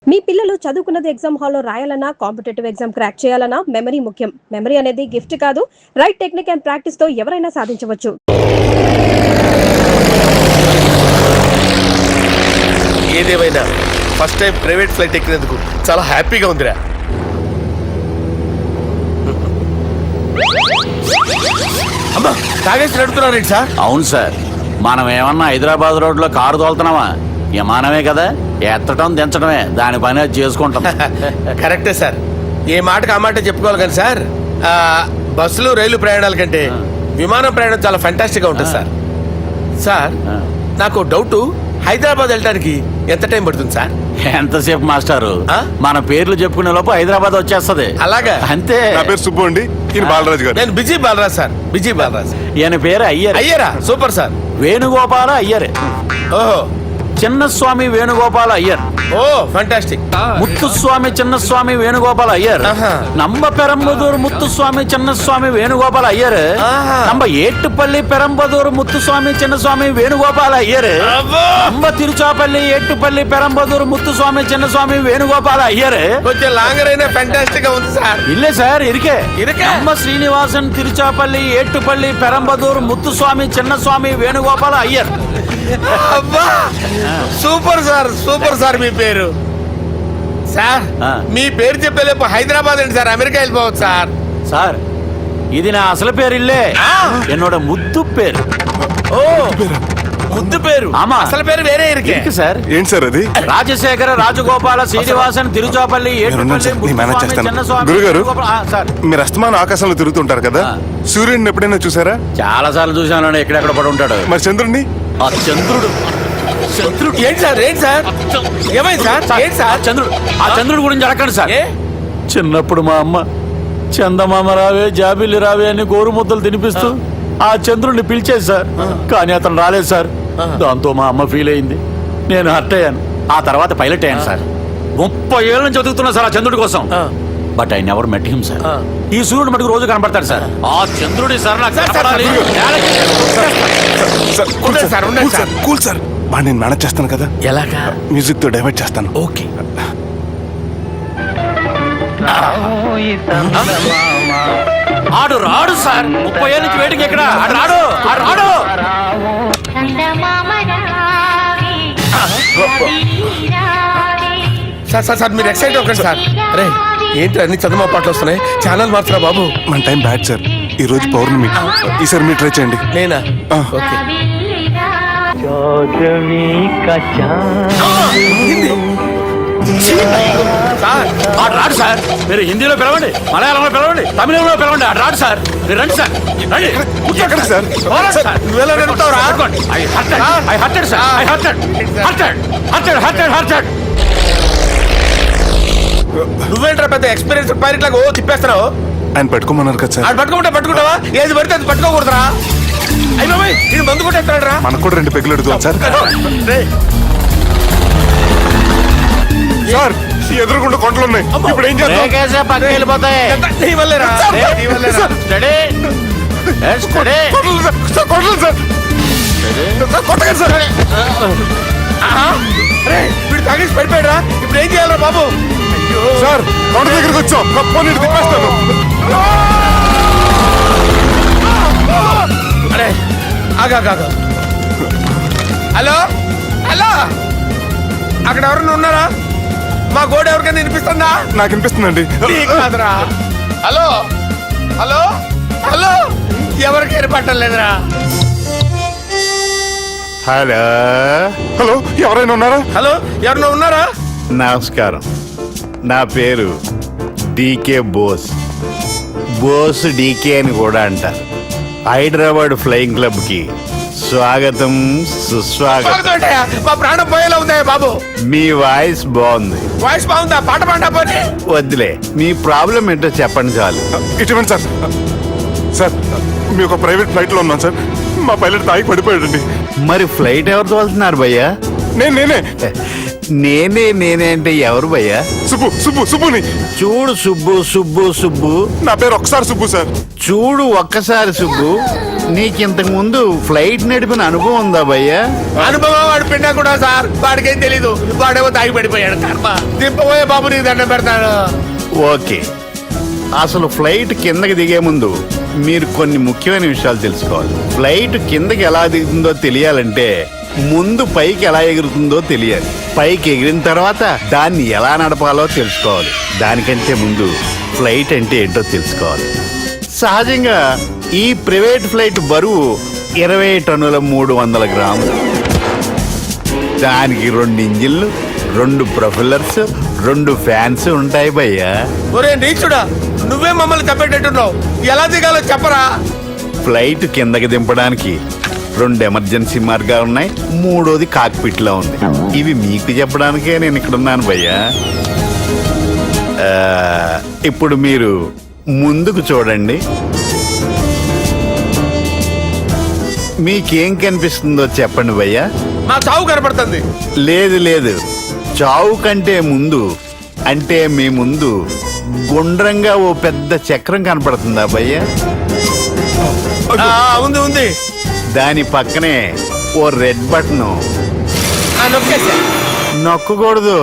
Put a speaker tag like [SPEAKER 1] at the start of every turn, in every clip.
[SPEAKER 1] మీ పిల్లలు చదువుకున్నది ఎగ్జామ్ హాల్లో రాయాలన్నా కాంపిటేటివ్ ఎగ్జామ్ క్రాక్ చేయాలన్నా మెమరీ ముఖ్యం. మెమరీ అనేది గిఫ్ట్ కాదు, రైట్ టెక్నిక్ అండ్ ప్రాక్టీస్ తో ఎవరైనా సాధించవచ్చు.
[SPEAKER 2] ఏదేమైనా ఫస్ట్ టైం ప్రైవేట్ ఫ్లైట్ ఎక్కినందుకు చాలా హ్యాపీగా ఉందిరా. అమ్మా తాగేసి నడుపుతున్నారేంటి సార్?
[SPEAKER 3] అవును సార్, మనం ఏమన్నా హైదరాబాద్ రోడ్లో కారు తోలుతున్నామా? విమానమే కదా, ఎత్తడం దించడమే దాని పని అది చేసుకుంటాం.
[SPEAKER 2] కరెక్టే సార్, ఏ మాటకు ఆ మాట చెప్పుకోవాలి కానీ సార్, బస్సులు రైలు ప్రయాణాల కంటే విమానం ప్రయాణం చాలా ఫెంటాస్టిక్గా ఉంటుంది సార్. సార్ నాకు డౌట్, హైదరాబాద్ వెళ్ళడానికి ఎంత టైం పడుతుంది సార్?
[SPEAKER 3] ఎంతసేపు మాస్టారు, మన పేర్లు చెప్పుకునే లోపు హైదరాబాద్ వచ్చేస్తది.
[SPEAKER 2] అలాగా?
[SPEAKER 3] అంతే.
[SPEAKER 4] నా పేరు సుబ్బు అండి, ఈయన బాలరాజు గారు.
[SPEAKER 2] నేను busy Balaraj sir, busy Balaraj.
[SPEAKER 3] ఈయన పేరు అయ్యర్.
[SPEAKER 2] అయ్యరా? Super sir.
[SPEAKER 3] వేణుగోపాల అయ్యర్.
[SPEAKER 2] ఓహో,
[SPEAKER 3] చిన్నస్వామి వేణుగోపాల అయ్యర్.
[SPEAKER 2] Oh fantastic.
[SPEAKER 3] ముత్తుస్వామి చిన్నస్వామి వేణుగోపాల అయ్యర్. நம்ம பெரம்பதூர் முத்துசுவாமி சின்னசுவாமி வேணுகோபால ஐயர். நம்ம ஏட்டுப்பள்ளி பெரம்பதூர் முத்துசுவாமி சின்னசுவாமி வேணுகோபால ஐயர். நம்ம తిరుచాపల్లి ఏట్టుపల్లి పెరంబదూర్ ముత్తుస్వామి చిన్నస్వామి వేణుగోపాల అయ్యర్.
[SPEAKER 2] కొంచెం లాంగర్ అయినా ఫెంటాస్టిక్ గా ఉంది సార్.
[SPEAKER 3] ఇల్లే సార్ ఇరికే நம்ம శ్రీనివాసన్ తిరుచాపల్లి ఏట్టుపల్లి పెరంబదూర్ ముత్తుస్వామి చిన్నస్వామి వేణుగోపాల అయ్యర్.
[SPEAKER 2] అబ్బా సూపర్ సార్, సూపర్ సార్. మీ పేరు సార్, మీ పేరు చెప్పేలేపు హైదరాబాద్ అండి సార్, అమెరికా వెళ్ళిపోవచ్చు సార్.
[SPEAKER 3] సార్ ఇది నా అసలు పేరు ఇల్లే, என்னோட ముద్దు పేరు.
[SPEAKER 2] ఓ ముద్దు పేరు?
[SPEAKER 3] ఆమా,
[SPEAKER 2] అసలు పేరు వేరే ఇరికే
[SPEAKER 4] సార్. ఏంటి సార్ అది?
[SPEAKER 3] రాజశేఖర రాజగోపాల శ్రీనివాసన్ తిరుచాపల్లి
[SPEAKER 4] గురుగారు, మీరు అస్తమానం ఆకాశంలో తిరుగుతుంటారు కదా, సూర్యుడిని ఎప్పుడైనా చూసారా?
[SPEAKER 3] చాలా సార్లు చూసాను, ఎక్కడెక్కడ పడి ఉంటాడు.
[SPEAKER 4] మరి చంద్రుడిని?
[SPEAKER 3] ఆ చంద్రుడు
[SPEAKER 2] ఏంటి సార్? ఏంటి సార్? ఏమైంది సార్? ఏంటి సార్?
[SPEAKER 3] చంద్రుడు, ఆ చంద్రుడు గురించి అడగండి సార్. చిన్నప్పుడు మా అమ్మ చందమామ రావే జాబిల్లి రావే అని గోరు ముద్దలు తినిపిస్తూ ఆ చంద్రుడిని పిలిచేది సార్, కానీ అతను రాలేదు సార్. దాంతో మా అమ్మ ఫీల్ అయింది, నేను హర్ట్ అయ్యాను. ఆ తర్వాత పైలట్ అయ్యాను సార్. 30 ఏళ్ళ నుంచి చదువుతున్నా సార్ ఆ చంద్రుడి కోసం. But I never met him sir. ఈ సూర్యుడు మటుకు రోజు కనబడతాడు సార్. ఆ చంద్రుడి సార్ నాకు
[SPEAKER 4] కూల్ సార్, బాగా నేను మేనేజ్ చేస్తాను కదా.
[SPEAKER 2] ఎలాగా?
[SPEAKER 4] మ్యూజిక్ తో డైవర్ట్ చేస్తాను.
[SPEAKER 2] ఓకే.
[SPEAKER 3] ఆడు రాడు సార్, 30 ఏళ్ళ నుంచి వెయిటింగ్. ఎక్కడ ఆడు రాడు, ఆడు రాడు.
[SPEAKER 2] సార్ సార్ సార్ మీరు ఎక్సైట్ అవ్వకండి సార్. అరే ఏంటి అన్ని చదువు పాటలు వస్తున్నాయి, ఛానల్ మారుతున్నా బాబు.
[SPEAKER 4] మన టైం బ్యాడ్ సార్, ఈ రోజు పౌర్ణమి. ఈసారి మీరు ట్రై చేయండి.
[SPEAKER 2] నేనా? ఓకే.
[SPEAKER 3] ఆడు రాడు సార్, మీరు హిందీలో పిలవండి, మలయాళంలో పిలవండి, తమిళంలో పిలవండి, ఆడు రాడు సార్. మీరు రండి సార్, రండి.
[SPEAKER 4] ఎక్కడ సార్?
[SPEAKER 2] నువ్వేంట్రా పెద్ద ఎక్స్పీరియన్స్ పైరెట్ లాగా ఓ తిప్పేస్తున్నావు?
[SPEAKER 4] ఆయన పట్టుకోమన్నారు కదా సార్.
[SPEAKER 2] అది పట్టుకుంటావా? ఏది పడితే అది పట్టుకోకూడదురా. అయ్యి బాబాయ్, ఇది మందు కొట్టేస్తాడు రా.
[SPEAKER 4] మనకు కూడా 2 పెగ్గులు అడుగుతాం సార్. సార్ ఎదురుకుండా కొండలు ఉన్నాయి, ఇప్పుడు ఏం చేస్తాం?
[SPEAKER 3] పక్కకి వెళ్ళిపోతాయి.
[SPEAKER 2] వీడు తాగేసి పడిపోయాడు రా, ఇప్పుడు ఏం చేయాలరా బాబు?
[SPEAKER 4] సార్ కొండ దగ్గరికి వచ్చాం, నీటి తిప్పేస్తాను.
[SPEAKER 2] అరే ఆగా. హలో హలో, అక్కడ ఎవరన్నా ఉన్నారా? మా గోడ ఎవరికైనా వినిపిస్తుందా?
[SPEAKER 4] నాకు వినిపిస్తుందండి.
[SPEAKER 2] కాదురా. హలో హలో హలో, ఎవరికి ఏర్పట్టలేదురా.
[SPEAKER 4] హలో హలో, ఎవరైనా ఉన్నారా?
[SPEAKER 2] హలో ఎవరైనా ఉన్నారా?
[SPEAKER 5] నమస్కారం, నా పేరు డీకే బోస్. బోస్ డీకే అని కూడా అంటారు. హైదరాబాద్ ఫ్లయింగ్ క్లబ్ కి స్వాగతం సుస్వాగతం.
[SPEAKER 2] మా ప్రాణం పోయేలా ఉందా బాబు?
[SPEAKER 5] మీ వాయిస్ బాగుంది.
[SPEAKER 2] వాయిస్ బాగుందా? పాట పాడా పోనీ.
[SPEAKER 5] వద్దులే, మీ ప్రాబ్లం ఏంటో చెప్పండి చాలు.
[SPEAKER 4] ఇటువంటి సార్, సార్ మీ ఒక ప్రైవేట్ ఫ్లైట్ లో ఉన్నాం సార్, మా పైలట్ తాగి పడిపోయాడండి.
[SPEAKER 5] మరి ఫ్లైట్ ఎవరు తోలుతున్నారు భయ్యా?
[SPEAKER 4] నేనే.
[SPEAKER 5] నేనే అంటే ఎవరు భయ్యా?
[SPEAKER 4] సుబ్బుని.
[SPEAKER 5] చూడు సుబ్బు
[SPEAKER 4] నా పేరు ఒకసారి సుబ్బు సార్.
[SPEAKER 5] చూడు ఒక్కసారి సుబ్బు, నీకింతకు ముందు ఫ్లైట్ నడిపిన అనుభవం ఉందా భయ్యా?
[SPEAKER 2] అనుభవం వాడు పిండా కూడా సార్, వాడికేం తెలీదు. వాడేమో తాగి పడిపోయాడు. కర్మ దింపబోయే బాబు నీకు దండం పెడతాడు.
[SPEAKER 5] ఓకే, అసలు ఫ్లైట్ కిందకి దిగే ముందు మీరు కొన్ని ముఖ్యమైన విషయాలు తెలుసుకోవాలి. ఫ్లైట్ కిందకి ఎలా దిగుతుందో తెలియాలంటే ముందు పైకి ఎలా ఎగురుతుందో తెలియాలి. పైకి ఎగిరిన తర్వాత దాన్ని ఎలా నడపాలో తెలుసుకోవాలి. దానికంటే ముందు ఫ్లైట్ అంటే ఏంటో తెలుసుకోవాలి. సహజంగా ఈ ప్రైవేట్ ఫ్లైట్ బరువు 20 టన్నుల 300 గ్రాములు. దానికి 2 ఇంజిన్లు, 2 ప్రొఫెల్లర్స్, 2 ఫ్యాన్స్ ఉంటాయి భయ్యా.
[SPEAKER 2] ఒరే నీచుడా, నువ్వే మమ్మల్ని తప్పేటట్టున్నావు. ఎలా దిగాలో చెప్పరా?
[SPEAKER 5] ఫ్లైట్ కిందకి దింపడానికి 2 ఎమర్జెన్సీ మార్గాలు ఉన్నాయి, 3వది కాక్పిట్ లో ఉంది. ఇవి మీకు చెప్పడానికే నేను ఇక్కడ ఉన్నాను భయ్యా. ఇప్పుడు మీరు ముందుకు చూడండి. మీకేం కనిపిస్తుందో చెప్పండి భయ్యా.
[SPEAKER 2] మా చావు కనపడుతుంది.
[SPEAKER 5] లేదు, చావు కంటే ముందు అంటే మీ ముందు గుండ్రంగా ఓ పెద్ద చక్రం కనపడుతుందా భయ్యా?
[SPEAKER 2] ఉంది.
[SPEAKER 5] దాని పక్కనే ఓ రెడ్ బటన్. నొక్కకూడదు,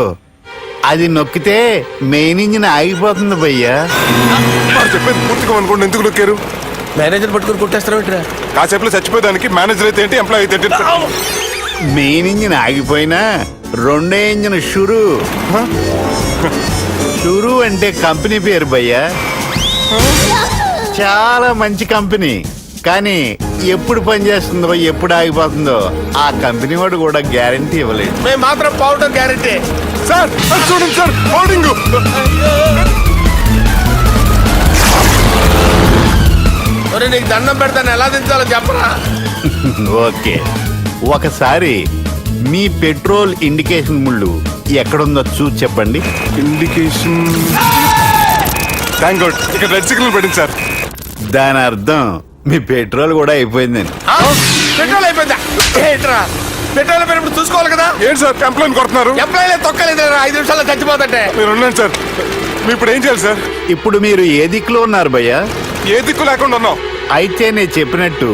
[SPEAKER 5] అది నొక్కితే మెయిన్ ఇంజిన్ ఆగిపోతుంది భయ్యా.
[SPEAKER 4] వాడు చెప్పేది పూర్తిగా అనుకోండి. ఎందుకు నొక్కారు?
[SPEAKER 2] మేనేజర్ పట్టుకుని కుట్టేస్తారా?
[SPEAKER 4] కాసేపులో చచ్చిపోయేదానికి మేనేజర్ అయితే ఏంటి, ఎంప్లాయ్ అయితే ఏంటి?
[SPEAKER 5] మెయిన్ ఇంజిన్ ఆగిపోయినా 2వ ఇంజిన్ షురు అంటే కంపెనీ పేరు భయ్యా. చాలా మంచి కంపెనీ, కానీ ఎప్పుడు పనిచేస్తుందో ఎప్పుడు ఆగిపోతుందో ఆ కంపెనీ వాడు కూడా గ్యారంటీ ఇవ్వలేదు.
[SPEAKER 2] మేము మాత్రం పౌడర్ గ్యారంటీ.
[SPEAKER 4] సార్ చూడండి సార్, హోల్డింగ్.
[SPEAKER 2] ఒరే నీకు దండం పెడతాను, ఎలా దించాలో చెప్పరా?
[SPEAKER 5] ఓకే, ఒకసారి మీ పెట్రోల్ ఇండికేషన్ ముళ్ళు ఎక్కడుందో చూసి చెప్పండి.
[SPEAKER 4] ఇండికేషన్. థ్యాంక్ గాడ్, ఇక్కడ రెడ్ సిగ్నల్ పడింది సార్.
[SPEAKER 5] దాని అర్థం మీ పెట్రోల్ కూడా అయిపోయిందని.
[SPEAKER 2] పెట్రోల్ అయిపోయిందా? ఏంట్రా పెట్రోల్ అయిపోయినప్పుడు చూసుకోవాలి కదా.
[SPEAKER 4] ఏంటి సార్ కంప్లైంట్ కొడుతున్నారు?
[SPEAKER 2] ఎంప్లాయీలే తొక్కలేదు, 5 నిమిషాల్లో చచ్చిపోతుంటే.
[SPEAKER 4] మీరు ఉండండి సార్. మీరు ఇప్పుడు ఏం చేయాలి సార్?
[SPEAKER 5] ఇప్పుడు మీరు ఏ దిక్కులో ఉన్నారు భయ్యా?
[SPEAKER 4] ఏ దిక్కు లేకుండా ఉన్నాం.
[SPEAKER 5] అయితే నేను చెప్పినట్టు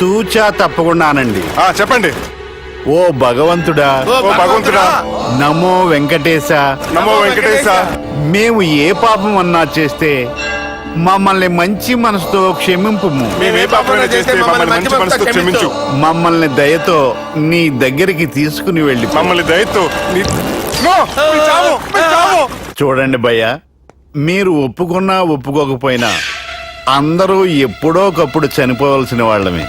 [SPEAKER 5] తూచా తప్పకుండా అనండి.
[SPEAKER 4] చెప్పండి.
[SPEAKER 5] ఓ భగవంతుడా,
[SPEAKER 2] ఓ భగవంతుడా,
[SPEAKER 5] నమో వెంకటేశ,
[SPEAKER 4] నమో వెంకటేశ.
[SPEAKER 5] మేము ఏ పాపం అన్నా చేస్తే మమ్మల్ని మంచి మనసుతో క్షమింపు.
[SPEAKER 4] మేమే పాపం చేస్తే మమ్మల్ని మంచి మనసుతో క్షమించు.
[SPEAKER 5] మమ్మల్ని దయతో నీ దగ్గరికి తీసుకుని వెళ్ళి
[SPEAKER 4] మమ్మల్ని దయతో
[SPEAKER 5] చూడండి భయ్యా, మీరు ఒప్పుకున్నా ఒప్పుకోకపోయినా అందరూ ఎప్పుడో ఒకప్పుడు చనిపోవలసిన వాళ్ళమే.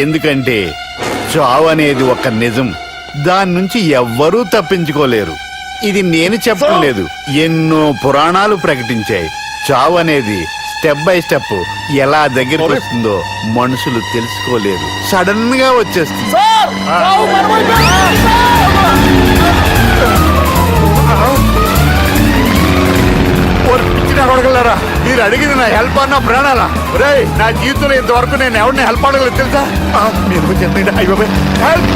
[SPEAKER 5] ఎందుకంటే చావు అనేది ఒక నిజం, దాని నుంచి ఎవ్వరూ తప్పించుకోలేరు. ఇది నేను చెప్పడం లేదు, ఎన్నో పురాణాలు ప్రకటించాయి. చావు అనేది స్టెప్ బై స్టెప్ ఎలా దగ్గరికి వస్తుందో మనుషులు తెలుసుకోలేరు, సడన్ గా వచ్చేస్తుంది. మీరు అడిగింది నా హెల్ప్ అన్న ప్రాణాలా? రే, నా జీవితంలో ఇంతవరకు నేను ఎవరిని హెల్ప్ అడగలేదు తెలుసా? మీరు చెప్పండి. అయ్యో హెల్ప్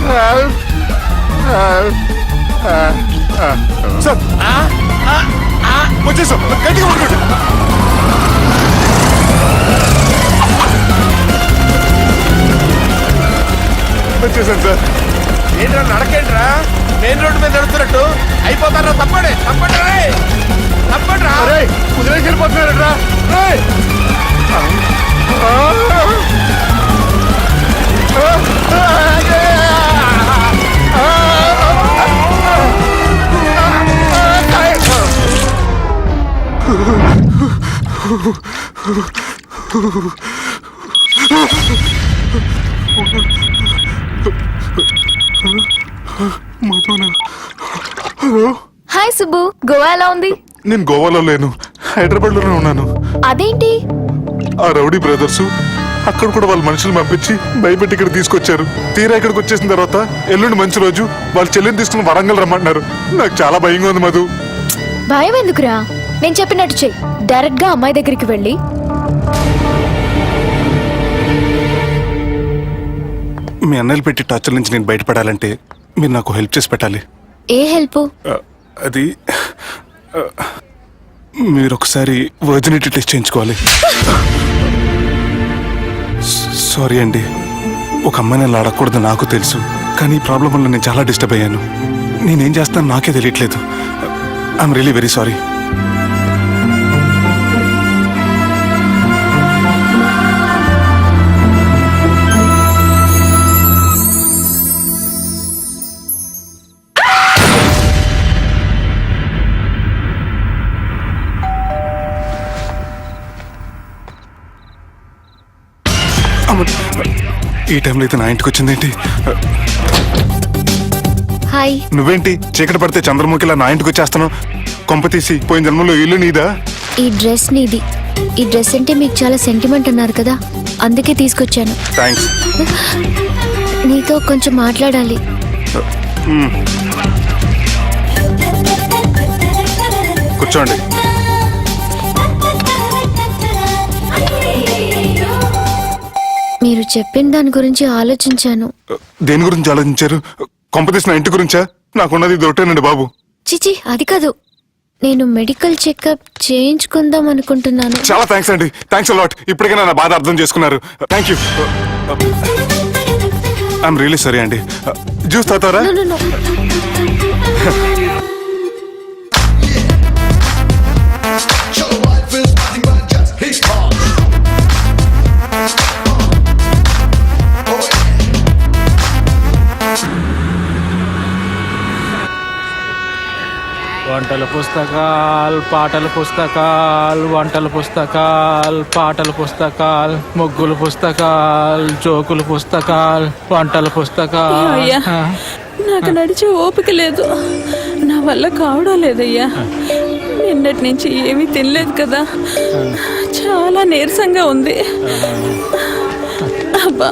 [SPEAKER 5] హెల్ప్
[SPEAKER 4] సార్ వచ్చేసాం, గట్టిగా పట్టుకోండి. వచ్చేసాను సార్.
[SPEAKER 2] ఏంట్రా నడకేంట్రా? మెయిన్ రోడ్డు మీద నడుస్తున్నట్టు అయిపోతారా? తప్పండి రా.
[SPEAKER 5] కుదిరేసి వెళ్ళిపోతున్నారట్రా.
[SPEAKER 6] హాయ్ సుబ్బు, గోవా ఎలా ఉంది?
[SPEAKER 4] నేను గోవాలో లేను, హైదరాబాద్ లోనే ఉన్నాను.
[SPEAKER 6] అదేంటి?
[SPEAKER 4] ఆ రౌడీ బ్రదర్స్ అక్కడ కూడా వాళ్ళ మనుషులు పంపించి భయపెట్టి ఇక్కడ తీసుకొచ్చారు. తీరా ఇక్కడికి వచ్చేసిన తర్వాత ఎల్లుండి మంచి రోజు వాళ్ళ చెల్లిని తీసుకుని వరంగల్ రమ్మంటున్నారు. నాకు చాలా భయంగా ఉంది మధు.
[SPEAKER 6] భయం ఎందుకురా? నేను చెప్పినట్టు చెయ్యి. డైరెక్ట్ గా అమ్మాయి దగ్గరికి వెళ్ళి
[SPEAKER 4] మీ అన్నయ్యలు పెట్టి టార్చర్ నుంచి నేను బయటపడాలంటే మీరు నాకు హెల్ప్ చేసి పెట్టాలి.
[SPEAKER 6] ఏ హెల్ప్?
[SPEAKER 4] అది మీరు ఒకసారి వర్జినిటీ టెస్ట్ చేయించుకోవాలి. సారీ అండి, ఒక అమ్మాయిని అలా అడగకూడదు నాకు తెలుసు, కానీ ఈ ప్రాబ్లం వల్ల నేను చాలా డిస్టర్బ్ అయ్యాను. నేనేం చేస్తాను నాకే తెలియట్లేదు. I'm really very sorry. ఈ టైంలో అయితే నా ఇంటికి వచ్చిందేంటి?
[SPEAKER 6] హాయ్.
[SPEAKER 4] నువ్వేంటి చీకటి పడితే చంద్రముఖిలా నా ఇంటికి వచ్చేస్తాను? కొంప తీసి పోయిన జన్మలో ఇల్లు నీదా?
[SPEAKER 6] ఈ డ్రెస్ నీది. ఈ డ్రెస్ అంటే మీకు చాలా సెంటిమెంట్ అన్నారు కదా, అందుకే తీసుకొచ్చాను.
[SPEAKER 4] థ్యాంక్స్.
[SPEAKER 6] నీతో కొంచెం మాట్లాడాలి.
[SPEAKER 4] కూర్చోండి.
[SPEAKER 6] మీరు చెప్పిన దాని గురించి ఆలోచించాను.
[SPEAKER 4] దేని గురించి ఆలోచించారు? కొంపతీసి నా ఇంటి గురించా? నాకున్నది దొరకనండి బాబు.
[SPEAKER 6] చిచి, అది కాదు. నేను మెడికల్ చెకప్ చేయించుకుందాం అనుకుంటున్నాను.
[SPEAKER 4] చాలా థ్యాంక్స్ అండి, థ్యాంక్స్ అలాట్. ఇప్పటికైనా నా బాధ అర్థం చేసుకున్నారు. Thank you. I'm really sorry అండి. జ్యూస్ తాతారా?
[SPEAKER 6] No, no, no.
[SPEAKER 3] వంటల పుస్తకాలు, పాటల పుస్తకాలు, వంటల పుస్తకాలు, పాటల పుస్తకాలు, ముగ్గుల పుస్తకాలు, జోకుల పుస్తకాలు, వంటల పుస్తకాలు.
[SPEAKER 7] అయ్యా, నాకు నడిచే ఓపిక లేదు, నా వల్ల కావడం లేదయ్యా. నిన్నటి నుంచి ఏమీ తినలేదు కదా, చాలా నీరసంగా ఉంది. అబ్బా,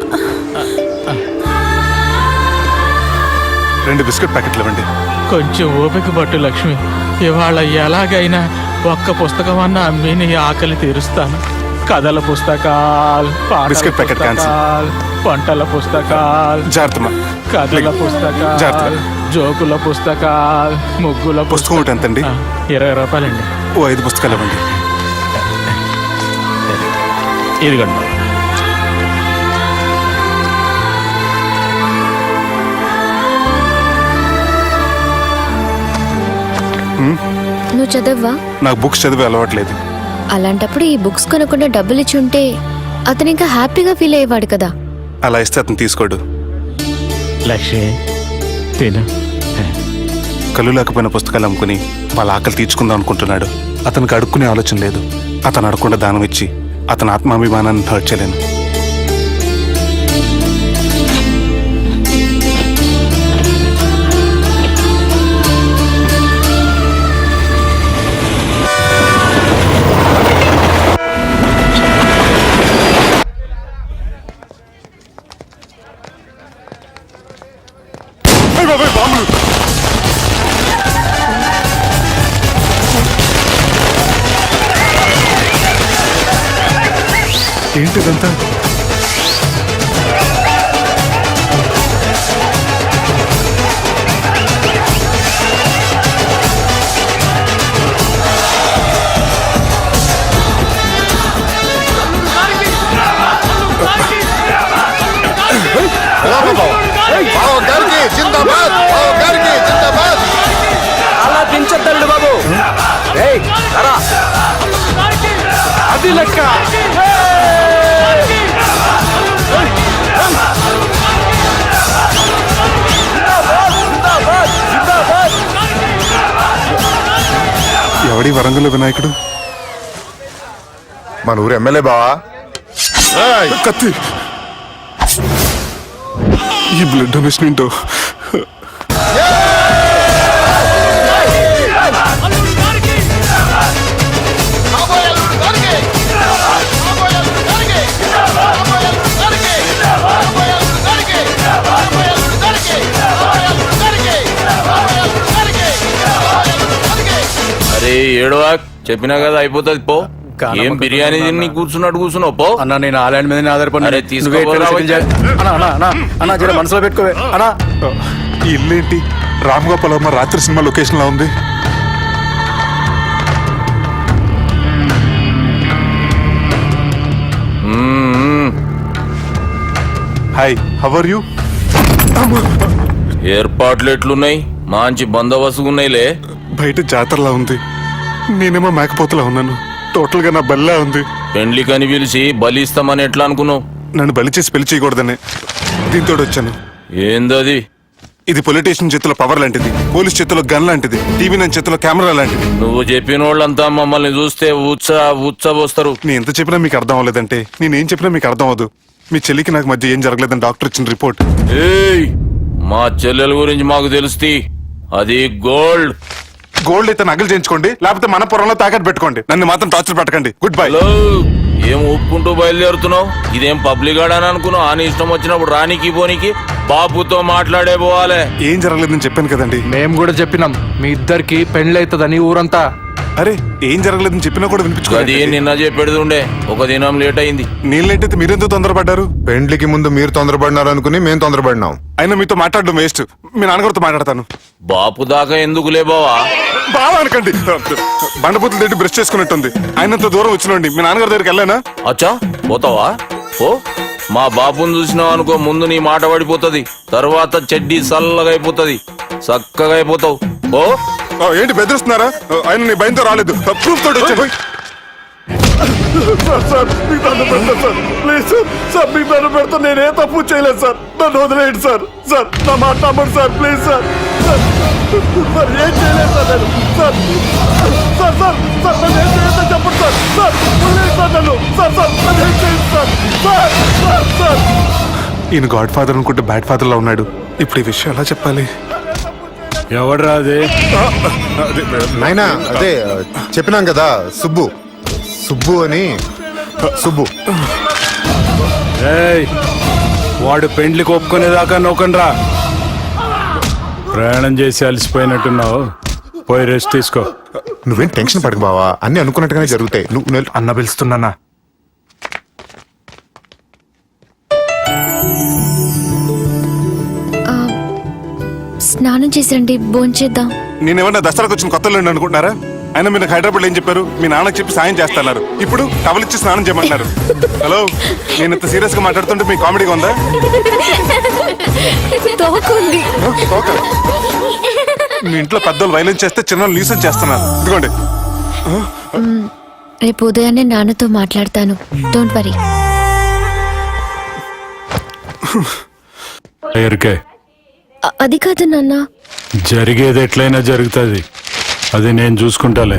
[SPEAKER 4] 2 బిస్కెట్ ప్యాకెట్లు ఇవ్వండి.
[SPEAKER 3] కొంచెం ఓపిక పట్టు లక్ష్మి. ఇవాళ ఎలాగైనా ఒక్క పుస్తకం అన్నా అమ్మి నీ ఆకలి తీరుస్తాను. కథల పుస్తకాలు,
[SPEAKER 4] బిస్కెట్ ప్యాకెట్ క్యాన్సిల్.
[SPEAKER 3] వంటల పుస్తకాలు,
[SPEAKER 4] జాగ్రత్త.
[SPEAKER 3] కథల పుస్తకాలు,
[SPEAKER 4] జాగ్రత్త.
[SPEAKER 3] జోకుల పుస్తకాలు, ముగ్గుల
[SPEAKER 4] పుస్తకం ఒకటి ఎంతండి?
[SPEAKER 3] 20 రూపాయలండి.
[SPEAKER 4] ఓ 5 పుస్తకాలు ఇవ్వండి.
[SPEAKER 3] ఇదిగండి.
[SPEAKER 6] నువ్వు చదవ్వా?
[SPEAKER 4] నాకు బుక్స్ చదివే అలవాట్లేదు.
[SPEAKER 6] అలాంటప్పుడు ఈ బుక్స్ కొనకుండా డబ్బులు ఇచ్చి ఉంటే అతను ఇంకా హ్యాపీగా ఫీల్ అయ్యేవాడు కదా.
[SPEAKER 4] అలా ఇస్తే అతను తీసుకోడు.
[SPEAKER 3] లక్ష్మి తిను.
[SPEAKER 4] కళ్ళు లేకపోయిన పుస్తకాలు అమ్ముకుని వాళ్ళ ఆకలి తీర్చుకుందాం అనుకుంటున్నాడు. అతనికి అడుక్కునే ఆలోచన లేదు. అతను అడగకుండా దానం ఇచ్చి అతని ఆత్మాభిమానాన్ని హర్ట్ చేయలేను. ఏంటిదంతా?
[SPEAKER 2] అలా దించొద్దండి బాబు.
[SPEAKER 3] అది లెక్క.
[SPEAKER 4] ఎవడి వరంగల్ వినాయకుడు?
[SPEAKER 8] మన ఊరు ఎమ్మెల్యే బావా.
[SPEAKER 4] కత్తి. ఈ బ్లడ్ డొనేషన్ ఏంటో.
[SPEAKER 2] అరే ఏడవా,
[SPEAKER 8] చెప్పినా కదా అయిపోతుంది పో. ఏం బిర్యానీ తిని కూర్చున్నట్టు కూర్చున్నావు పో.
[SPEAKER 3] అన్న నేను ఆ ల్యాండ్ మీద ఆధారపడి
[SPEAKER 8] అరే, తీసుకోపోరా వచ్చా.
[SPEAKER 3] జర మనసులో పెట్టుకోవే అన్నా.
[SPEAKER 4] ఈ ఇల్లేంటి రామ్ గోపాల్ వర్మ రాత్రి సినిమా లొకేషన్ లా ఉంది. Hi, how are you?
[SPEAKER 8] ఏర్పాట్లు ఎట్లున్నాయి? మంచి బందోబస్తుగా ఉన్నాయిలే.
[SPEAKER 4] బయట జాతరలా ఉంది, నేనేమో మేకపోతలా ఉన్నాను. టోటల్ గా నా బల్లా ఉంది.
[SPEAKER 8] పెండ్లి కని పిలిచి బలి ఇస్తామని ఎట్లా అనుకున్నావు?
[SPEAKER 4] నన్ను బలి చేసి పెళ్లి చేయకూడదని దీంతో వచ్చాను.
[SPEAKER 8] ఏందది?
[SPEAKER 4] ఇది పొలిటీషియన్ చేతిలో పవర్ లాంటిది, పోలీస్ చేతిలో గన్ లాంటిది, టీవీ నైన్ చేతిలో కెమెరా లాంటిది.
[SPEAKER 8] నువ్వు చెప్పిన వాళ్ళంతా మమ్మల్ని చూస్తే ఉచ్చబోస్తారు.
[SPEAKER 4] నేను ఎంత చెప్పినా మీకు అర్థం అవ్వలేదంటే నేనేం చెప్పినా మీకు అర్థం అవ్వదు. మీ చెల్లికి నాకు మధ్య ఏం జరగలేదని డాక్టర్ ఇచ్చిన రిపోర్ట్.
[SPEAKER 8] ఏయ్, మా చెల్లెల గురించి మాకు తెలుస్తుంది. అది గోల్డ్.
[SPEAKER 4] గోల్డ్ అయితే నగలు చేయించుకోండి, లేకపోతే మన పొరంలో తాకట్టు పెట్టుకోండి. నన్ను మాత్రం టార్చర్ పెట్టకండి. Good bye.
[SPEAKER 8] హలో, ఏం ఒప్పుకుంటూ బయలుదేరుతున్నావు? ఇదేం పబ్లిక్ గార్డెన్ అనుకున్నావు? అని ఇష్టం వచ్చినప్పుడు రానికి పోనీకి బాపుతో మాట్లాడే పోవాలే.
[SPEAKER 4] ఏం జరగలేదని చెప్పాను కదండి.
[SPEAKER 3] మేము కూడా చెప్పినాం మీ ఇద్దరికి పెళ్ళైతుందని ఊరంతా.
[SPEAKER 4] అరే ఏం జరగలేదని చెప్పినా కూడా
[SPEAKER 8] అది
[SPEAKER 4] వినిపించుకోండి.
[SPEAKER 8] నిన్న చెప్పేది ఉండే, ఒక దినం లేట్ అయింది.
[SPEAKER 4] నేను లేట్ అయితే మీరెందుకు తొందరపడ్డారు?
[SPEAKER 9] పెండ్లికి ముందు మీరు తొందరపడినారు అనుకుని మేము తొందరపడినాం.
[SPEAKER 4] అయినా మీతో మాట్లాడడం వేస్ట్. మీ నాన్నగారితో మాట్లాడతాను.
[SPEAKER 8] బాపు దాకా ఎందుకులే బావా?
[SPEAKER 4] బాగా అనకండి. బండపూతులు తిట్టి బ్రష్ చేసుకున్నట్టుంది. ఆయనంత దూరం వచ్చినండి. మీ నాన్నగారి దగ్గరికి వెళ్ళానా?
[SPEAKER 8] అచ్చా, పోతావా? ఓ, మా బాపుని చూసినావు అనుకో, ముందు నీ మాట పడిపోతుంది, తర్వాత చెడ్డీ చల్లగా అయిపోతుంది, చక్కగా అయిపోతావు. ఓ,
[SPEAKER 4] ఏంటి బెదిరిస్తున్నారా? ఆయన నీ భయంతో రాలేదు, ప్రూఫ్ తోటి వచ్చాను.
[SPEAKER 3] నేనే తప్పు చేయలేదు సార్, నన్ను వదిలేయండి సార్. సార్ నా మాట నమ్మండి సార్, ప్లీజ్ సార్. సార్ ఏం చేయలేదు సార్ నేను. సార్ సార్ సార్ సార్ నన్ను ఏం చేయలేదు చెప్పండి సార్. సార్ వదిలేయండి సార్ నన్ను. సార్ సార్ నన్ను ఏం చేయండి సార్. Sir sir sir.
[SPEAKER 4] ఈయన గాడ్ ఫాదర్ అనుకుంటే బ్యాడ్ ఫాదర్ లా ఉన్నాడు. ఇప్పుడు ఈ విషయం ఎలా చెప్పాలి?
[SPEAKER 3] ఎవడరా అది?
[SPEAKER 9] నాయనా అదే చెప్పినాం కదా, సుబ్బు సుబ్బు అని. సుబ్బు
[SPEAKER 3] ఏయ్, వాడు పెండ్లికి ఒప్పుకునేదాకా నోకండ్రా. ప్రయాణం చేసి అలసిపోయినట్టున్నావు, పోయి రెస్ట్ తీసుకో.
[SPEAKER 9] నువ్వేం టెన్షన్ పడకు బావా, అన్ని అనుకున్నట్టుగానే జరుగుతాయి. నువ్వు
[SPEAKER 4] అన్న పిలుస్తున్నానా?
[SPEAKER 6] స్నానం చేసండి, భోంచేద్దాం.
[SPEAKER 4] నేనేమన్నా దసరాకు వచ్చిన కొత్తలో అనుకుంటున్నారా? అయినా మీరు హైదరాబాద్ ఏం చెప్పారు? మీ నాన్నకి చెప్పి సాయం చేస్తున్నారు. ఇప్పుడు టవల్ ఇచ్చి స్నానం చేయమంటున్నారు. హలో, నేను ఇంత సీరియస్ గా మాట్లాడుతుంటే మీ కామెడీగా ఉందా?
[SPEAKER 6] తోకుంది.
[SPEAKER 4] ఓకే. మీ ఇంట్లో పెద్దోళ్ళు వైలెన్స్ చేస్తే చిన్న న్యూసెన్స్ చేస్తున్నారు. ఇదిగోండి.
[SPEAKER 6] రేపు ఉదయాన్నే నాన్నతో మాట్లాడతాను, డోంట్ వరీ.
[SPEAKER 3] ఎరికే
[SPEAKER 6] అది కాదు నాన్న.
[SPEAKER 3] జరిగేది ఎట్లయినా జరుగుతుంది, అది నేను చూసుకుంటాలే.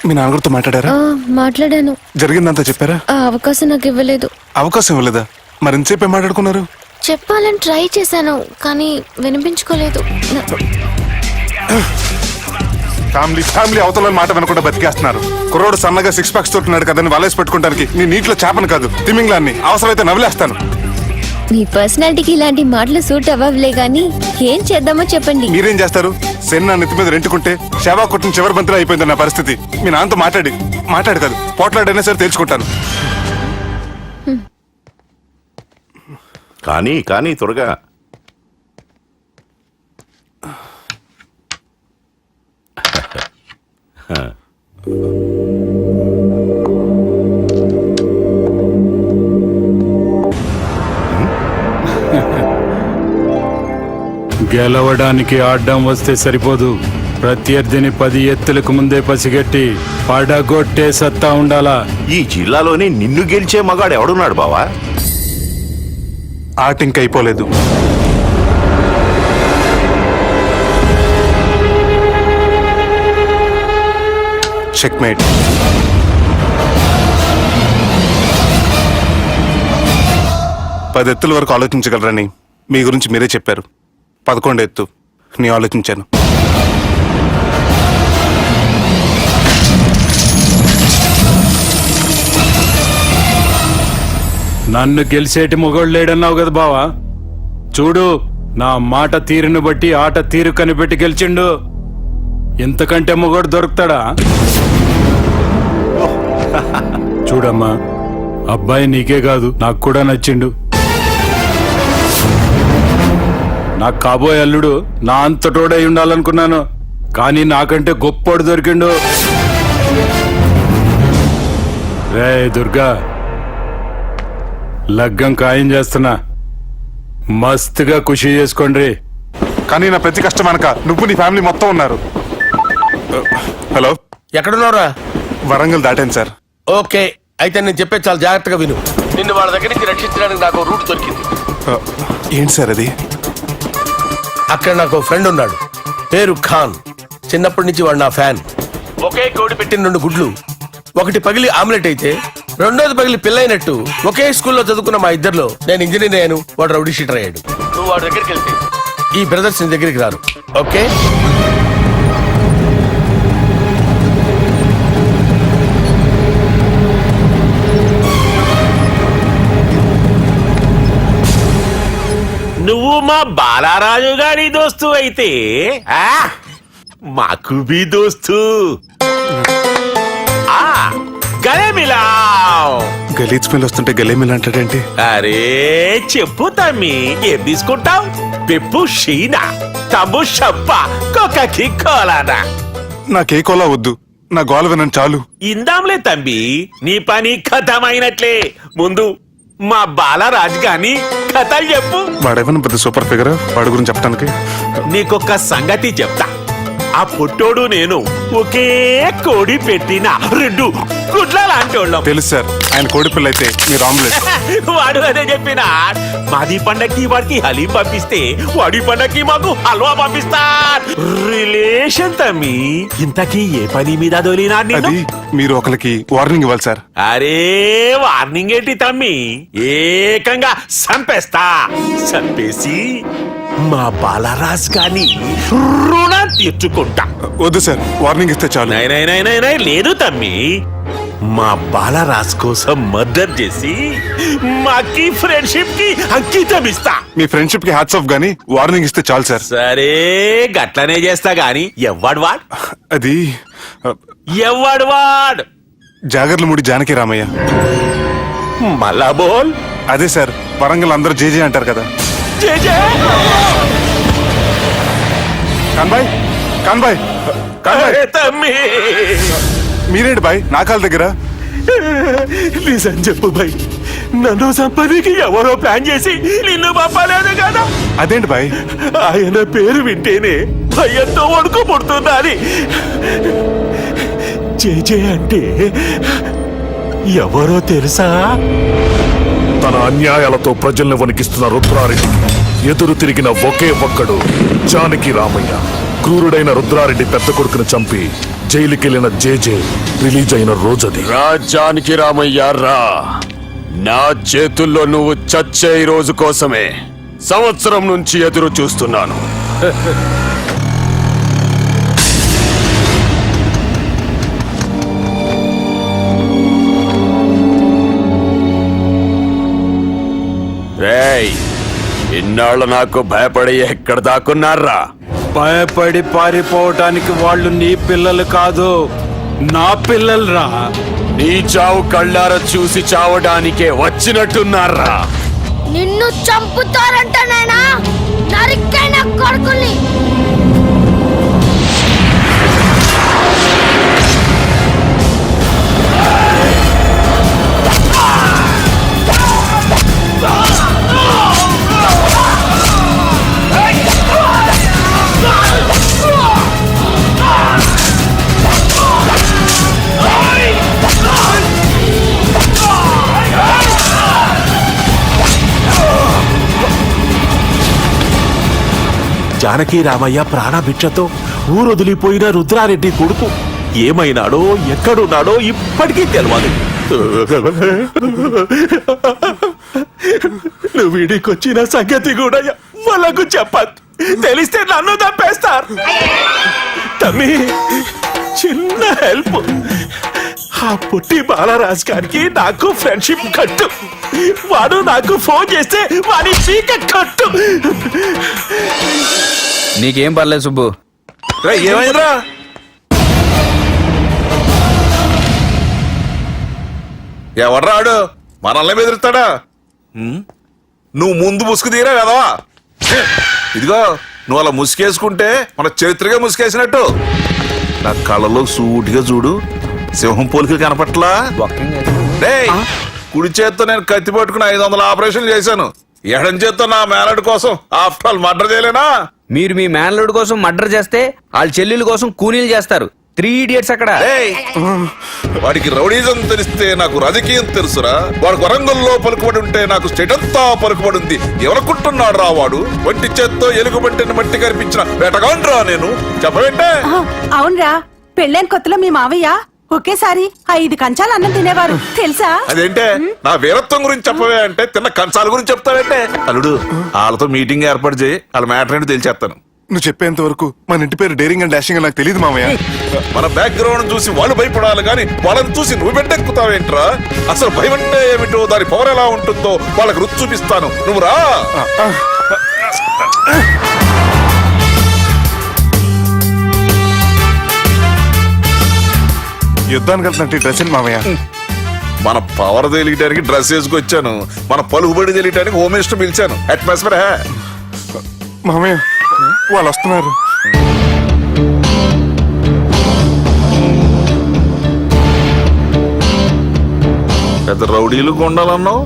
[SPEAKER 4] మీ నాన్నగారితో మాట్లాడారా?
[SPEAKER 6] మాట్లాడాను.
[SPEAKER 4] జరిగిందంతా చెప్పారా?
[SPEAKER 6] ఆ అవకాశం నాకు ఇవ్వలేదు.
[SPEAKER 4] అవకాశం ఇవ్వలేదా? మరి ఎంతసేపు ఏం మాట్లాడుకున్నారు?
[SPEAKER 6] చెప్పాలని ట్రై చేశాను, కానీ వినిపించుకోలేదు.
[SPEAKER 4] ఫ్యామిలీ అవతల మాట వినకుండా బతికేస్తున్నారు. కుర్రోడు సన్నగా 6 ప్యాక్స్ తోటున్నాడు కదని వలేసి పెట్టుకోవడానికి నీ నీటిలో చేపను కాదు, తిమింగ్లాన్ని అవసరమైతే నవ్వులేస్తాను.
[SPEAKER 6] మీ పర్సనాలిటీకి ఇలాంటి మాటలు సూట్ అవ్వలే గానీ ఏం చేద్దామో చెప్పండి.
[SPEAKER 4] మీరేం చేస్తారు? సెన్న నెత్తి మీద రెంటుకుంటే సేవా కొట్టిన చివరి బంతిలో అయిపోయింది నా పరిస్థితి. మీ నాన్నతో మాట్లాడు కాదు, పోట్లాడైనా సరే తెలుసుకుంటాను.
[SPEAKER 5] కానీ త్వరగా.
[SPEAKER 3] గెలవడానికి ఆడ్డం వస్తే సరిపోదు, ప్రత్యర్థిని 10 ఎత్తులకు ముందే పసిగట్టి పడగొట్టే సత్తా ఉండాలా.
[SPEAKER 5] ఈ జిల్లాలోనే నిన్ను గెలిచే మగాడు ఎవడున్నాడు బావా?
[SPEAKER 4] ఆట ఇంకా అయిపోలేదు. చెక్మేట్. పది ఎత్తుల వరకు ఆలోచించగలరని మీ గురించి మీరే చెప్పారు. 11 ఎత్తు నీ ఆలోచించాను.
[SPEAKER 3] నన్ను గెలిసేటి మొగోడు లేడన్నావు కదా బావా, చూడు నా మాట తీరును బట్టి ఆట తీరు కనిపెట్టి గెలిచిండు. ఇంతకంటే మొగోడు దొరుకుతాడా? చూడమ్మా, అబ్బాయి నీకే కాదు నాకు కూడా నచ్చిండు. నాకు కాబోయే అల్లుడు నా అంతటోడై ఉండాలనుకున్నాను, కానీ నాకంటే గొప్పోడు దొరికిండు. రే దుర్గా, లగ్గం ఖాయం చేస్తున్నా, మస్తుగా ఖుషి చేసుకోండి.
[SPEAKER 4] కానీ నా ప్రతి కష్టం వెనక నువ్వు నీ ఫ్యామిలీ మొత్తం ఉన్నారు. హలో,
[SPEAKER 2] ఎక్కడున్నావురా?
[SPEAKER 4] వరంగల్ దాటాను సార్.
[SPEAKER 2] ఓకే, అయితే నేను చెప్పేది చాలా జాగ్రత్తగా విను. నిన్ను వాళ్ళ దగ్గర నుంచి రక్షించడానికి నాకు రూట్ దొరికింది.
[SPEAKER 4] ఏంటి సార్ అది?
[SPEAKER 2] అక్కడ నాకు ఫ్రెండ్ ఉన్నాడు, పేరు ఖాన్. చిన్నప్పటి నుంచి వాడు నా ఫ్యాన్. ఒకే కోడి పెట్టిన 2 గుడ్లు, ఒకటి పగిలి ఆమ్లెట్ అయితే రెండోది పగిలి పిల్లైనట్టు ఒకే స్కూల్లో చదువుకున్న మా ఇద్దరిలో నేను ఇంజనీర్ అయ్యాను, వాడు రౌడీ షీటర్ అయ్యాడు. నువ్వు వాడి దగ్గరికి వెళ్తే ఈ బ్రదర్స్ నీ దగ్గరికి రారు. ఓకే?
[SPEAKER 10] నువ్వు మా బాలారాజు గారి దోస్తు అయితే మాకు బి దోస్తు. గలే మిలావ్.
[SPEAKER 4] గలీజ్ స్మెల్ వస్తుంటే గలేమిల్ అంటాడేంటి?
[SPEAKER 10] అరే చెప్పు తమ్మి, ఏం తీసుకుంటావు? పెప్పు షీనా, తమ్ము షప్ప, కొక్కకి కోలానా?
[SPEAKER 4] నాకే కోలా వద్దు, నా గోల వినను చాలు.
[SPEAKER 10] ఇందాంలే తంబి, నీ పని ఖతమైనట్లే. ముందు మా బాలరాజు గాని కథలు చెప్పు.
[SPEAKER 4] వాడేమన్నా పెద్ద సూపర్ ఫిగర్, వాడి గురించి చెప్పడానికి.
[SPEAKER 10] నీకొక్క సంగతి చెప్తా. ఆ పుట్టోడు నేను ఒకే కోడి పెట్టిన 2 గుడ్ల లాంటోళ్ళం.
[SPEAKER 4] తెలుసు సార్, ఆయన కోడి పిల్ల అయితే మీరు ఆమ్లెట్.
[SPEAKER 10] వాడు అదే చెప్పిన. మాది పండక్కి వాడికి హలీం పంపిస్తే వాడి పండక్కి మాకు హల్వా పంపిస్తా. రిలేషన్ తమ్మి. ఇంతకీ ఏ పని మీద దొలినా?
[SPEAKER 4] అది మీరు ఒకరికి వార్నింగ్ ఇవ్వాలి సార్.
[SPEAKER 10] అరే వార్నింగ్ ఏంటి తమ్మి, ఏకంగా సంపేస్తా. సంపేసి మా బాలరాజ్ గాని రుణం తీర్చుకుంటా.
[SPEAKER 4] వద్దు సార్, వార్నింగ్ ఇస్తే చాలు.
[SPEAKER 10] నై లేదు తమ్మి, మా బాలరాజ్ కోసం మర్డర్ చేసి మాకి ఫ్రెండ్షిప్ కి అంకితం ఇస్తా.
[SPEAKER 4] మీ ఫ్రెండ్షిప్ కి హ్యాట్స్ ఆఫ్ గానీ వార్నింగ్ ఇస్తే చాలు సార్.
[SPEAKER 10] సరే గట్లనే చేస్తా గాని ఎవ్వడు వాడ్?
[SPEAKER 4] అది
[SPEAKER 10] ఎవ్వడు వాడ్?
[SPEAKER 4] జాగర్లమూడి జానకి రామయ్య.
[SPEAKER 10] మళ్ళా బోల్.
[SPEAKER 4] అదే సార్, వరంగల్ అందరూ జేజే అంటారు కదా. కాన్బాయ్, కాన్బాయ్, కాన్బాయ్.
[SPEAKER 10] తమ్మి
[SPEAKER 4] మీరేంటి బాయ్ నా కాళ్ళ దగ్గర?
[SPEAKER 10] నిజం చెప్పు బాయ్, నన్ను సంపదికి ఎవరో ప్లాన్ చేసి నిన్ను పంపలేదు కదా?
[SPEAKER 4] అదేంటి బాయ్?
[SPEAKER 10] ఆయన పేరు వింటేనే భయంతో వణుకు పుడుతున్నది. జేజే అంటే ఎవరో తెలుసా?
[SPEAKER 3] తన అన్యాయాలతో ప్రజల్ని వణికిస్తున్న రుద్రారెడ్డికి ఎదురు తిరిగిన ఒకే ఒక్కడు జానకి రామయ్య. క్రూరుడైన రుద్రారెడ్డి పెద్ద కొడుకును చంపి జైలుకెళ్లిన జేజే రిలీజ్ అయిన రోజది.
[SPEAKER 8] రా జానకి రామయ్య రా, నా చేతుల్లో నువ్వు చచ్చే రోజు కోసమే సంవత్సరం నుంచి ఎదురు చూస్తున్నాను. రేయ్, ఇన్నాళ్ళు నాకు భయపడి ఎక్కడ దాక్కున్నారా?
[SPEAKER 3] భయపడి పారిపోవటానికి వాళ్ళు నీ పిల్లలు కాదు, నా పిల్లలు రా.
[SPEAKER 8] నీ చావు కళ్ళార చూసి చావడానికే వచ్చినట్టున్నారా?
[SPEAKER 6] నిన్ను చంపుతారంటనేనా? నరికైన కొడుకుల్ని.
[SPEAKER 10] జానకి రామయ్య ప్రాణభిక్షతో ఊరొదిలిపోయిన రుద్రారెడ్డి కొడుకు ఏమైనాడో ఎక్కడున్నాడో ఇప్పటికీ తెలియదు. నువ్వు వీడికొచ్చిన సంగతి కూడా వాళ్ళకు చెప్పదు. తెలిస్తే నన్ను తప్పేస్తారు. తమ్మి చిన్న హెల్ప్, ఆ పుట్టి బాలరాజ్ గారికి నాకు ఫ్రెండ్షిప్ కట్టు. వాడు నాకు ఫోన్ చేస్తే వాడి పీక కట్టు.
[SPEAKER 11] నీకేం పర్లేదు సుబ్బు.
[SPEAKER 10] ఏమైందిరా?
[SPEAKER 5] ఎవడ్రాడు మనల్ని బెదిరిస్తాడా? నువ్వు ముందు ముసుగు తీరా కదవా? ఇదిగో నువ్వు అలా ముసుకేసుకుంటే మన చరిత్రగా ముసుకేసినట్టు. నా కళ్ళలో సూటిగా చూడు, సింహం పోలికలు కనపట్లా? డేయ్, కుడి చేత్తో నేను కత్తి పట్టుకుని 500 ఆపరేషన్లు చేశాను. ఎడం చేత్తో నా మేనడు కోసం ఆఫ్టర్ ఆల్ మర్డర్ చేయలేనా?
[SPEAKER 11] మీరు మీ మేనల్లుడి కోసం మర్డర్ చేస్తే వాళ్ళ చెల్లెల కోసం కూనీలు చేస్తారు. 3 ఇడియట్స్ అక్కడ.
[SPEAKER 5] డేయ్, వాడికి రౌడీజం తెలిస్తే నాకు రాజకీయం తెలుసురా. వాడు వరంగల్లో పలుకుబడి ఉంటే నాకు స్టేట్ అంతా పలుకుబడి ఉంది. ఎవరనుకుంటున్నాడు రా వాడు? వంటి చేత్తో ఎలుగు పట్టిన మట్టి కనిపించిన వేటగాండ్రా నేను. చెప్పబెట్టే.
[SPEAKER 7] అవునరా, పెళ్ళైన కొత్తలో మీ మావయ్య ఒకేసారి 5 కంచాలు అన్నం తినేవారు తెలుసా?
[SPEAKER 5] అదేంటే నా వీరత్వం గురించి చెప్పవే అంటే తిన్న కంచాల గురించి చెప్తావేంటే? అల్లుడు, వాళ్ళతో మీటింగ్ ఏర్పాటు చేయి, వాళ్ళ మ్యాటర్ ఏంటో తెలిచేస్తాను.
[SPEAKER 4] నువ్వు చెప్పేంత వరకు మన ఇంటి పేరు డేరింగ్ అండ్ డాషింగ్ నాకు తెలియదు మామయ్య.
[SPEAKER 5] మన బ్యాక్గ్రౌండ్ చూసి వాళ్ళు భయపడాలి కానీ వాళ్ళని చూసి నువ్వు బిడ్డెక్కుతావేంట్రా? అసలు భయం అంటే ఏమిటో, దాని పవర్ ఎలా ఉంటుందో వాళ్ళకి రుచి చూపిస్తాను. నువ్వు రా.
[SPEAKER 4] యుద్ధానికి వెళ్తున్నట్టు డ్రెస్ ఏంటి మామయ్య?
[SPEAKER 5] మన పవర్ తెలియటానికి డ్రెస్ వేసుకొచ్చాను, మన పలుకుబడి తెలియటానికి హోమ్ మినిస్టర్ పిలిచాను. అట్మాస్ఫియర్ హే.
[SPEAKER 4] మామయ్య వాళ్ళు వస్తున్నారు.
[SPEAKER 5] పెద్ద రౌడీలు కొండాలన్నావు,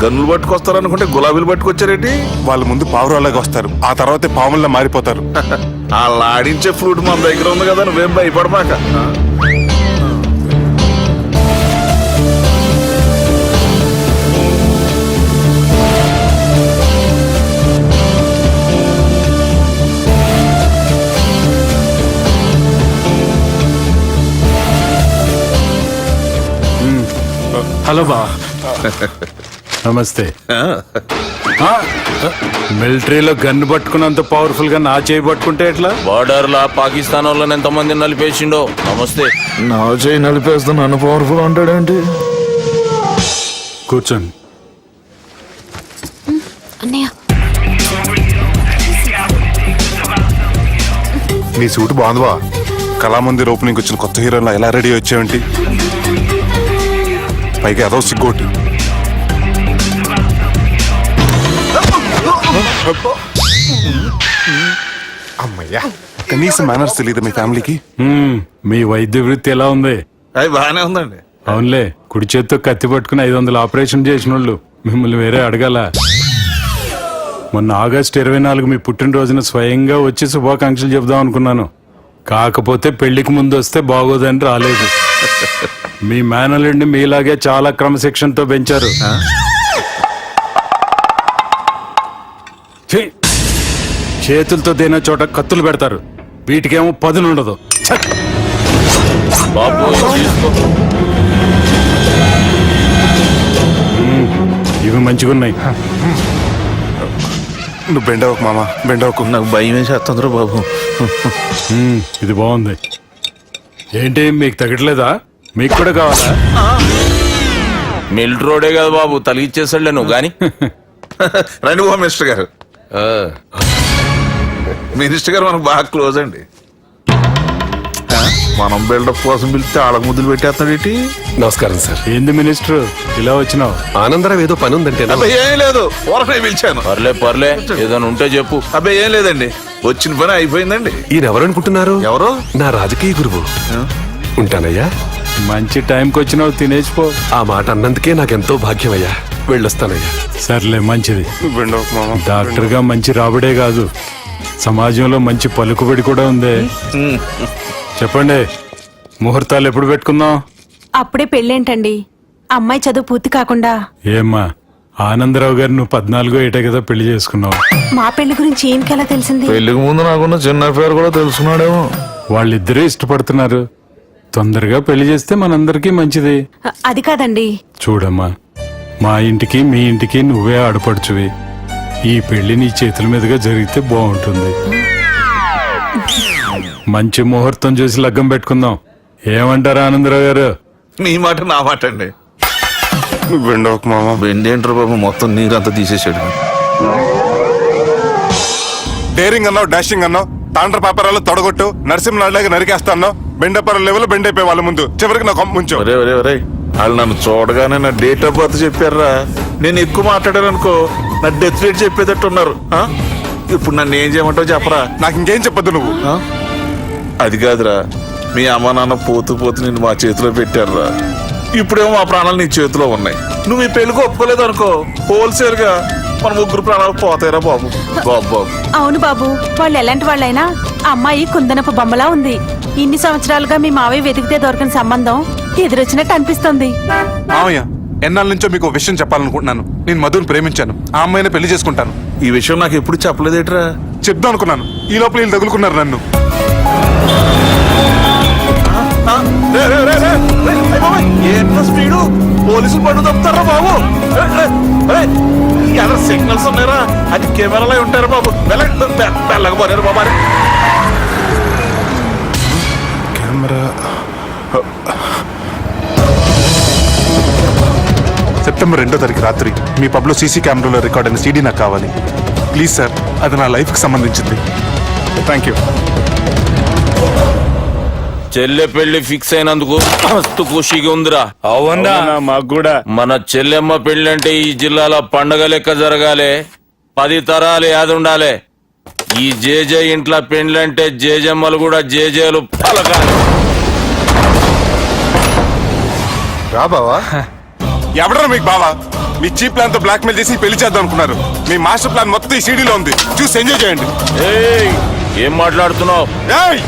[SPEAKER 5] గన్నులు పట్టుకొస్తారనుకుంటే గులాబీలు పట్టుకొచ్చారేంటి?
[SPEAKER 4] వాళ్ళ ముందు పావురాలాగా వస్తారు, ఆ తర్వాతే పాముల్లా మారిపోతారు.
[SPEAKER 5] వాళ్ళు ఆడించే ఫ్రూట్ మన దగ్గర ఉంది కదా, నువ్వేం భయపడమాక.
[SPEAKER 3] హలో బా. నమస్తే. మిలిటరీలో గన్ను పట్టుకున్నంత పవర్ఫుల్ గా నా చేయి పట్టుకుంటే ఎట్లా?
[SPEAKER 8] బార్డర్ లా పాకిస్తాన్ వాళ్ళని ఎంతమంది నలిపేసిండో. నమస్తే.
[SPEAKER 5] నా చేయి నలిపేస్తా నన్ను పవర్ఫుల్ అంటాడేంటి?
[SPEAKER 3] కూర్చోండి.
[SPEAKER 6] అన్నయ్య
[SPEAKER 9] నీ సూట్ బాగుందివా.
[SPEAKER 4] కళామందిర్ ఓపెనింగ్ వచ్చిన కొత్త హీరోలా ఎలా రెడీ వచ్చావేంటి? పైగా అదో సిగ్గోటి.
[SPEAKER 9] అమ్మయ్యా,
[SPEAKER 4] కనీసం మేనర్స్ తెలియదు మీ ఫ్యామిలీకి?
[SPEAKER 3] మీ వైద్య వృత్తి ఎలా ఉంది?
[SPEAKER 5] అది బాగానే ఉందండి.
[SPEAKER 3] అవునులే, కుడి చేత్తో కత్తి పట్టుకుని 500 ఆపరేషన్ చేసిన వాళ్ళు మిమ్మల్ని వేరే అడగాల. మొన్న ఆగస్టు 24 మీ పుట్టినరోజున స్వయంగా వచ్చి శుభాకాంక్షలు చెబుదాం అనుకున్నాను. కాకపోతే పెళ్లికి ముందు వస్తే బాగోదని రాలేదు. మీ మేనల్లుడిని మీలాగే చాలా క్రమశిక్షణతో పెంచారు. ఛీ! చేతులతో దేన చోట కత్తులు పెడతారు, వీటికేమో పదునుండదు.
[SPEAKER 8] బాబు తీసుకో.
[SPEAKER 3] ఇవి మంచిగున్నాయి.
[SPEAKER 4] నువ్వు బెండవకు మామ, బెండవకు.
[SPEAKER 5] నాకు భయం వేసేస్తుందిరా బాబు.
[SPEAKER 3] ఇది బాగుంది. ఏంటి మీకు తగ్గట్లేదా? మీకు కూడా కావాలా?
[SPEAKER 8] మిలిటరోడే కదా బాబు, తలిగిచ్చేసాడులే నువ్వు గాని.
[SPEAKER 5] రండి హోమ్ మినిస్టర్ గారు. మినిస్టర్ గారు మనకు బాగా క్లోజ్ అండి. మనం బిల్డప్ కోసం పిలిస్తే ఆళ్ళకు ముద్దులు పెట్టేస్తాడు ఏంటి?
[SPEAKER 9] నమస్కారం సార్.
[SPEAKER 3] ఏంది మినిస్టర్ ఇలా వచ్చినావు?
[SPEAKER 9] ఆనందరావు ఏదో పని ఉందంటే.
[SPEAKER 5] అబ్బాయి ఏం లేదు, ఊరనే పిలిచాను.
[SPEAKER 8] పర్లే ఏదైనా ఉంటే చెప్పు.
[SPEAKER 5] అబ్బాయి ఏం లేదండి, వచ్చిన పని అయిపోయిందండి.
[SPEAKER 9] ఈయన ఎవరు అనుకుంటున్నారు?
[SPEAKER 5] ఎవరు?
[SPEAKER 9] నా రాజకీయ గురువు. ఉంటానయ్యా.
[SPEAKER 3] మంచి టైంకి వచ్చినావు, తినేసిపో.
[SPEAKER 9] ఆ మాట అన్నందుకే నాకెంతో భాగ్యమయ్యా. వెళ్ళొస్తానయ్యా.
[SPEAKER 3] సర్లే, మంచిది.
[SPEAKER 4] నువ్వు బెండవకు మామ.
[SPEAKER 3] డాక్టర్ గా మంచి రాబడే కాదు, సమాజంలో మంచి పలుకుబడి కూడా ఉంది. చెప్పండి, ముహూర్తాలు ఎప్పుడు పెట్టుకుందాం?
[SPEAKER 7] అప్పుడే పెళ్ళేంటండి, అమ్మాయి చదువు పూర్తి కాకుండా.
[SPEAKER 3] ఏమ్మా, ఆనందరావు గారు నువ్వు 14 ఏటే కదా పెళ్లి చేసుకున్నావు.
[SPEAKER 7] మా పెళ్లి గురించి ఈయనకెలా తెలిసింది?
[SPEAKER 5] పెళ్లికి ముందు నాకున్న చిన్న పేరు కూడా తెలుసుకున్నాడేమో.
[SPEAKER 3] వాళ్ళిద్దరే ఇష్టపడుతున్నారు. తొందరగా పెళ్లి చేస్తే మనందరికీ మంచిది.
[SPEAKER 7] అది కాదండి.
[SPEAKER 3] చూడమ్మా, మా ఇంటికి మీ ఇంటికి నువ్వే ఆడపడుచువి. ఈ పెళ్లి నీ చేతుల మీదుగా జరిగితే బాగుంటుంది. మంచి ముహూర్తం చూసి లగ్గం పెట్టుకుందాం. ఏమంటారా ఆనందరావు గారు? నీ మాట నా మాట అండి.
[SPEAKER 4] నువ్వు వెండవకు మామ.
[SPEAKER 3] వెండేంట్రా బాబు, మొత్తం నీరంతా తీసేసాడు.
[SPEAKER 4] డేరింగ్ అన్నావు, డాషింగ్ అన్నావు, తాండ్ర పాపరాలు తొడగొట్టు, నరసింహలాగా నరికేస్తా అన్నావు. బెండపర లెవెల్ బెండ్ అయిపోయి వాళ్ళ ముందు చివరికి నా కొంప ముంచు.
[SPEAKER 3] ఒరే ఒరే ఒరే, వాళ్ళు నన్ను చూడగానే నా డేట్ ఆఫ్ బర్త్ చెప్పారా. నేను ఎక్కువ మాట్లాడాను అనుకో, నా డెత్ రేట్ చెప్పేటట్టు ఉన్నారు. ఇప్పుడు నన్ను ఏం చేయమంటావు చెప్పరా.
[SPEAKER 4] నాకు ఇంకేం చెప్పొద్దు నువ్వు.
[SPEAKER 3] అది కాదురా, మీ అమ్మ నాన్న పోతూ పోతూ నిన్ను మా చేతిలో పెట్టారురా. ఇప్పుడేమో మా ప్రాణాలు నీ చేతిలో ఉన్నాయి. నువ్వు ఈ పెళ్లికి ఒప్పుకోలేదు అనుకో, హోల్సేల్ గా మన ముగ్గురు ప్రాణాలు పోతాయిరా బాబు. బాబు బాబు.
[SPEAKER 7] అవును బాబు, వాళ్ళు ఎలాంటి వాళ్ళైనా అమ్మాయి కుందనపు బొమ్మలా ఉంది. ఇన్ని సంవత్సరాలుగా మీ మావయ్య వెతికితే దొరకని సంబంధం ఎదురొచ్చినట్టు అనిపిస్తుంది.
[SPEAKER 4] మామయ్య, ఎన్నాళ్ళ నుంచో మీకు విషయం చెప్పాలనుకుంటున్నాను. నేను మధుని ప్రేమించాను. ఆ అమ్మాయిని పెళ్లి చేసుకుంటాను.
[SPEAKER 3] ఈ విషయం నాకు ఎప్పుడు చెప్పలేదేట్రా.
[SPEAKER 4] చెప్దాం అనుకున్నాను, ఈ లోపల వీళ్ళు తగులుకున్నారు నన్ను.
[SPEAKER 3] ఏంట్రా స్పీడు, పోలీసులు పట్టు తప్పుతారా బాబు. ఎలా సిగ్నల్స్ ఉన్నారా, అది కెమెరాలో ఉంటారా బాబు. వెళ్ళకపోయారు బాబు.
[SPEAKER 4] కెమెరా సెప్టెంబర్ 2వ తారీఖు రాత్రి మీ పబ్లో సీసీ కెమెరాలో రికార్డ్ అయిన సీడీ నాకు కావాలి ప్లీజ్ సార్. అది నా లైఫ్కి సంబంధించింది. Thank you.
[SPEAKER 8] చెల్లె పెళ్లి ఫిక్స్ అయినందుకు మస్తు ఖుషిగా ఉందిరా.
[SPEAKER 5] అవునా మాకు కూడా.
[SPEAKER 8] మన చెల్లెమ్మ పెళ్లి అంటే ఈ జిల్లాలో పండగ లెక్క జరగాలి, 10 తరాలు యాద ఉండాలి. ఈ జేజే ఇంట్లో పెండ్లంటే జేజమ్మలు కూడా జేజేలు పలకాలి.
[SPEAKER 9] రా బావా.
[SPEAKER 4] ఎవడరా మీకు బావా? మీ చీప్ ప్లాన్ తో బ్లాక్ మెయిల్ చేసి పెళ్లి చేద్దాం అనుకున్నారు. మీ మాస్టర్ ప్లాన్ మొత్తం ఈ సీడీలో ఉంది, చూసి ఎంజాయ్ చేయండి.
[SPEAKER 8] ఏయ్, ఏం మాట్లాడుతున్నావు?
[SPEAKER 4] ఏయ్,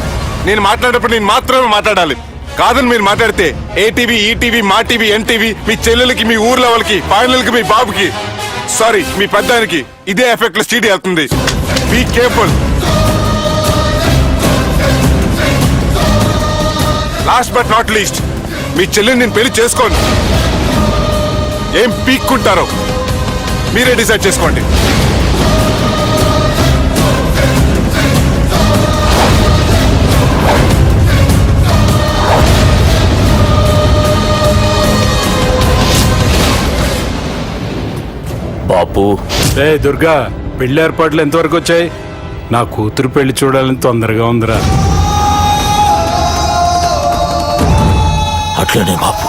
[SPEAKER 4] నేను మాట్లాడేటప్పుడు నేను మాత్రమే మాట్లాడాలి. కాదని మీరు మాట్లాడితే ఏటీవీ, ఈటీవీ, మా టీవీ, ఎన్టీవీ, మీ చెల్లెలకి, మీ ఊర్లో వాళ్ళకి, ఫైనల్కి మీ బాబుకి, సారీ మీ పెద్దానికి ఇదే ఎఫెక్ట్ లో సీడీ వెళ్తుంది. Be careful. Last but not least, మీ చెల్లెని నేను పెళ్లి చేసుకోను. ఏం పీక్కుంటారో మీరే డిసైడ్ చేసుకోండి.
[SPEAKER 8] బాపు,
[SPEAKER 3] రే దుర్గా, పెళ్లి ఏర్పాట్లు ఎంతవరకు వచ్చాయి? నా కూతురు పెళ్లి చూడాలని తొందరగా ఉందిరా.
[SPEAKER 8] అట్లనే బాపు.